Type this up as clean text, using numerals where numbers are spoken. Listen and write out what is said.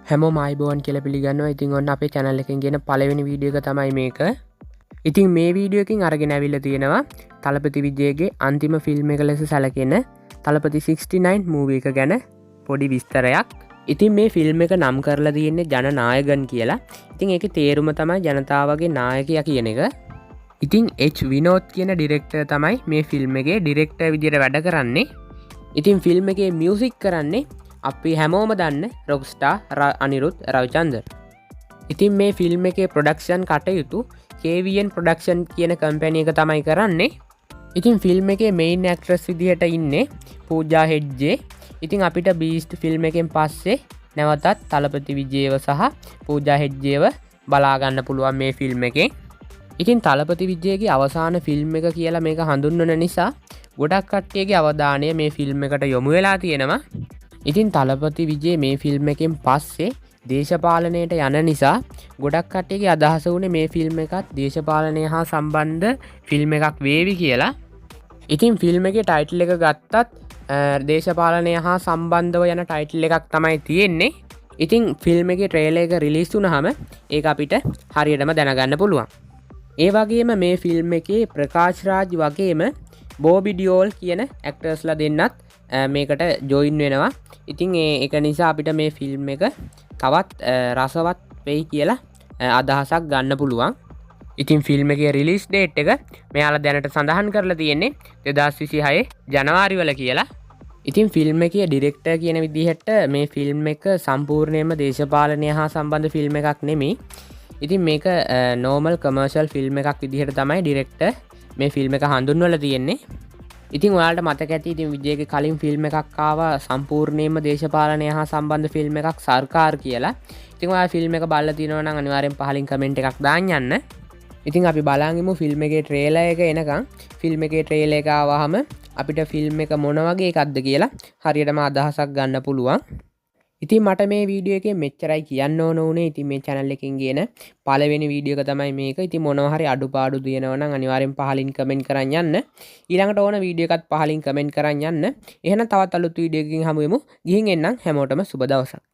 හැමෝම ආයිබෝවන් කියලා පිළිගන්නවා. ඉතින් ඔන්න අපේ channel එකෙන් ගෙන පළවෙනි වීඩියෝ එක තමයි මේක. ඉතින් මේ වීඩියෝ එකකින් අරගෙන ඇවිල්ලා තියෙනවා තලපති විජයගේ අන්තිම ෆිල්ම් එක ලෙස සැලකෙන තලපති 69 මූවී එක ගැන පොඩි විස්තරයක්. ඉතින් මේ ෆිල්ම් එක නම් කරලා තියෙන්නේ ජනනායකන් කියලා. ඉතින් ඒකේ තේරුම තමයි ජනතාවගේ නායකයා කියන එක. ඉතින් H විනෝද් කියන ඩිරෙක්ටර් තමයි මේ ෆිල්ම් එකේ ඩිරෙක්ටර් විදියට වැඩ කරන්නේ. ඉතින් ෆිල්ම් එකේ මියුසික් කරන්නේ අපි හැමෝම දන්න රොක්ස්ටාර් අනිරුද් රවිචන්ද්‍ර. ඉතින් මේ ෆිල්ම් එකේ ප්‍රොඩක්ෂන් කටයුතු KVN ප්‍රොඩක්ෂන් කියන කම්පැනි එක තමයි කරන්නේ. ඉතින් ෆිල්ම් එකේ මෙයින් ඇක්ට්‍රස් විදිහට ඉන්නේ පූජා හෙඩ්ජේ. ඉතින් අපිට බීස්ට් ෆිල්ම් එකෙන් පස්සේ නැවතත් තලපති විජේව සහ පූජා හෙඩ්ජේව බලා ගන්න පුළුවන් මේ ෆිල්ම් එකේ. ඉතින් තලපති විජයගේ අවසාන ෆිල්ම් එක කියලා මේක හඳුන්වන නිසා ගොඩක් කට්ටියගේ අවධානය මේ ෆිල්ම් එකට යොමු වෙලා තියෙනවා. ඉතින් තලපති විජේ මේ ෆිල්ම් එකෙන් පස්සේ දේශපාලනයට යන නිසා ගොඩක් කට්ටියගේ අදහස වුණේ මේ ෆිල්ම් එකත් දේශපාලනය හා සම්බන්ධ ෆිල්ම් එකක් වේවි කියලා. ඉතින් ෆිල්ම් එකේ ටයිටල් එක ගත්තත් දේශපාලනය හා සම්බන්ධව යන ටයිටල් එකක් තමයි තියෙන්නේ. ඉතින් ෆිල්ම් එකේ ට්‍රේලර් එක රිලීස් වුණාම ඒක අපිට හරියටම දැනගන්න පුළුවන්. ඒ වගේම මේ ෆිල්ම් එකේ ප්‍රකාශ් රාජ් වගේම බෝබි ඩියෝල් කියන ඇක්ටර්ස්ලා දෙන්නත් මේකට ජොයින් වෙනවා. ඉතින් ඒක නිසා අපිට මේ ෆිල්ම් එක තවත් රසවත් වෙයි කියලා අදහසක් ගන්න පුළුවන්. ඉතින් ෆිල්ම් එකේ රිලීස් ඩේට් එක මෙයාලා දැනට සඳහන් කරලා තියෙන්නේ 2026 ජනවාරි වල කියලා. ඉතින් ෆිල්ම් එකේ ඩිරෙක්ටර් කියන විදිහට මේ ෆිල්ම් එක සම්පූර්ණයෙන්ම දේශපාලනය හා සම්බන්ධ ෆිල්ම් එකක් නෙමෙයි. ඉතින් මේක නෝමල් කමර්ෂල් ෆිල්ම් එකක් විදිහට තමයි ඩිරෙක්ටර් මේ ෆිල්ම් එක හඳුන්වලා තියෙන්නේ. ඉතින් ඔයාලට මතක ඇති ඉතින් විජයගේ කලින් ෆිල්ම් එකක් ආවා සම්පූර්ණයෙන්ම දේශපාලනය හා සම්බන්ධ ෆිල්ම් එකක් සර්කාර් කියලා. ඉතින් ඔයාලා ෆිල්ම් එක බලලා තියෙනවා නම් අනිවාර්යෙන් පහලින් කමෙන්ට් එකක් දාන්න යන්න. ඉතින් අපි බලන් ඉමු ෆිල්ම් එකේ ට්‍රේලර් එක එනකන්. ෆිල්ම් එකේ ට්‍රේලර් එක ආවහම අපිට ෆිල්ම් එක මොන වගේ එකක්ද කියලා හරියටම අදහසක් ගන්න පුළුවන්. ඉතින් මට මේ වීඩියෝ එකේ මෙච්චරයි කියන්න ඕන උනේ. ඉතින් මේ channel එකෙන් ගේන පළවෙනි වීඩියෝ එක තමයි මේක. ඉතින් මොනවා හරි අඩුපාඩු තියෙනවා නම් අනිවාර්යෙන් පහලින් කමෙන්ට් කරන් යන්න. ඊළඟට ඕන වීඩියෝ එකත් පහලින් කමෙන්ට් කරන් යන්න. එහෙනම් තවත් අලුත් වීඩියෝ එකකින් හමු වෙමු. ගිහින් එන්නම් හැමෝටම සුබ දවසක්.